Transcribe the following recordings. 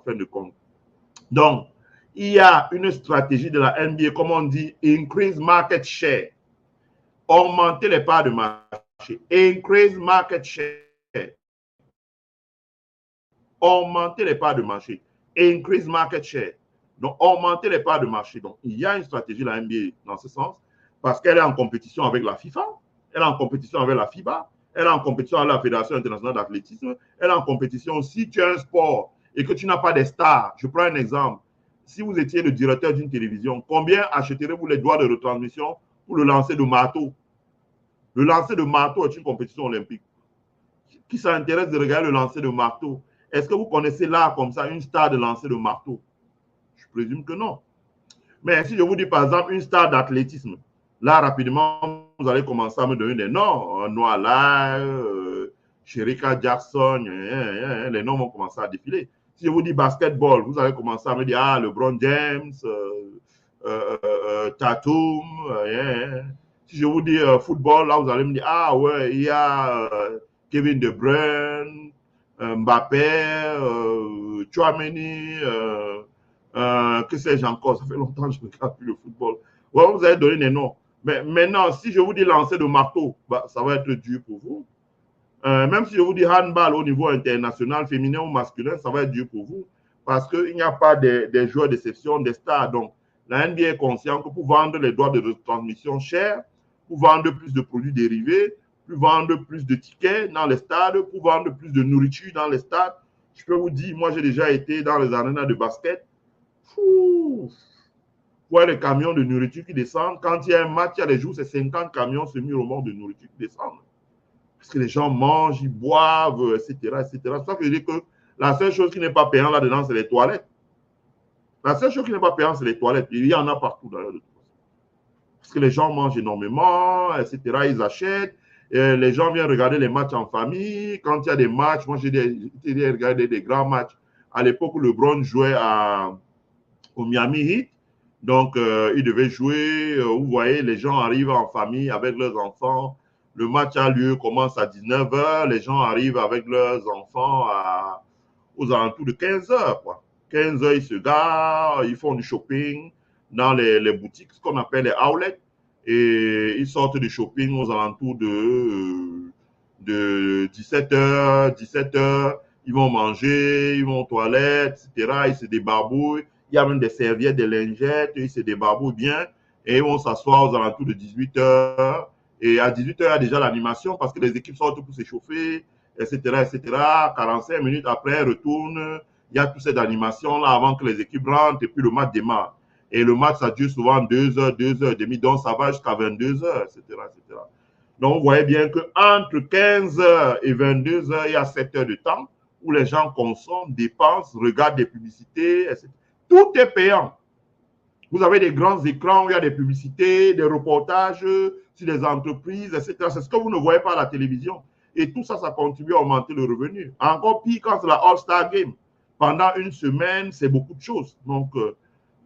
fin de compte. Donc, il y a une stratégie de la NBA, comme on dit, increase market share. Augmenter les parts de marché. Increase market share. Augmenter les parts de marché. Increase market share. Donc, augmenter les parts de marché. Donc, il y a une stratégie de la NBA dans ce sens, parce qu'elle est en compétition avec la FIFA, elle est en compétition avec la FIBA, elle est en compétition avec la Fédération internationale d'athlétisme, elle est en compétition. Si tu as un sport et que tu n'as pas des stars, je prends un exemple. Si vous étiez le directeur d'une télévision, combien acheterez-vous les droits de retransmission pour le lancer de marteau? Le lancer de marteau est une compétition olympique. Qui s'intéresse de regarder le lancer de marteau? Est-ce que vous connaissez là, comme ça, une star de lancer de marteau? Je présume que non. Mais si je vous dis, par exemple, une star d'athlétisme, là, rapidement, vous allez commencer à me donner des noms. Noah Lai, Sherika Jackson, les noms vont commencer à défiler. Si je vous dis basketball, vous allez commencer à me dire, ah, LeBron James, Tatum. Si je vous dis football, là, vous allez me dire, ah ouais, il y a Kevin De Bruyne, Mbappé, Tchouaméni, que sais-je encore, ça fait longtemps que je ne regarde plus le football. Ouais, vous allez donner des noms. Mais maintenant, si je vous dis lancer de marteau, bah, ça va être dur pour vous. Même si je vous dis handball au niveau international, féminin ou masculin, ça va être dur pour vous. Parce qu'il n'y a pas des joueurs d'exception, des stars. Donc, la NBA est consciente que pour vendre les droits de retransmission chers, pour vendre plus de produits dérivés, pour vendre plus de tickets dans les stades, pour vendre plus de nourriture dans les stades, je peux vous dire, moi j'ai déjà été dans les arénas de basket. Fou! Ouais, les camions de nourriture qui descendent. Quand il y a un match, il y a des jours, c'est 50 camions semi-remorques de nourriture qui descendent. Parce que les gens mangent, ils boivent, etc. etc. C'est ça que je dis que la seule chose qui n'est pas payante là-dedans, c'est les toilettes. La seule chose qui n'est pas payante, c'est les toilettes. Il y en a partout d'ailleurs. Parce que les gens mangent énormément, etc. Ils achètent. Les gens viennent regarder les matchs en famille. Quand il y a des matchs, moi j'ai regardé des grands matchs. À l'époque où LeBron jouait au Miami Heat, donc il devait jouer. Vous voyez, les gens arrivent en famille avec leurs enfants. Le match a lieu, commence à 19h. Les gens arrivent avec leurs enfants aux alentours de 15h. 15h, ils se garent, ils font du shopping dans les boutiques, ce qu'on appelle les outlets. Et ils sortent du shopping aux alentours de 17h, 17h. Ils vont manger, ils vont aux toilettes, etc. Ils se débarbouillent. Il y a même des serviettes, des lingettes. Ils se débarbouillent bien. Et ils vont s'asseoir aux alentours de 18h. Et à 18h, il y a déjà l'animation parce que les équipes sortent pour s'échauffer, etc., etc. 45 minutes après, elles retournent. Il y a toute cette animation-là avant que les équipes rentrent et puis le match démarre. Et le match, ça dure souvent 2 heures, 2 heures et demie. Donc, ça va jusqu'à 22 heures, etc., etc. Donc, vous voyez bien qu'entre 15 heures et 22 heures, il y a 7 heures de temps où les gens consomment, dépensent, regardent des publicités, etc. Tout est payant. Vous avez des grands écrans où il y a des publicités, des reportages sur les entreprises, etc. C'est ce que vous ne voyez pas à la télévision. Et tout ça, ça contribue à augmenter le revenu. Encore pire quand c'est la All-Star Game. Pendant une semaine, c'est beaucoup de choses. Donc,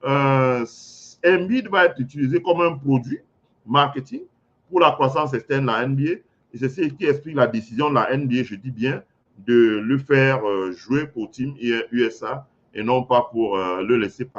Embiid va être utilisé comme un produit marketing pour la croissance externe de la NBA. Et c'est ce qui explique la décision de la NBA, je dis bien, de le faire jouer pour Team USA et non pas pour le laisser partir.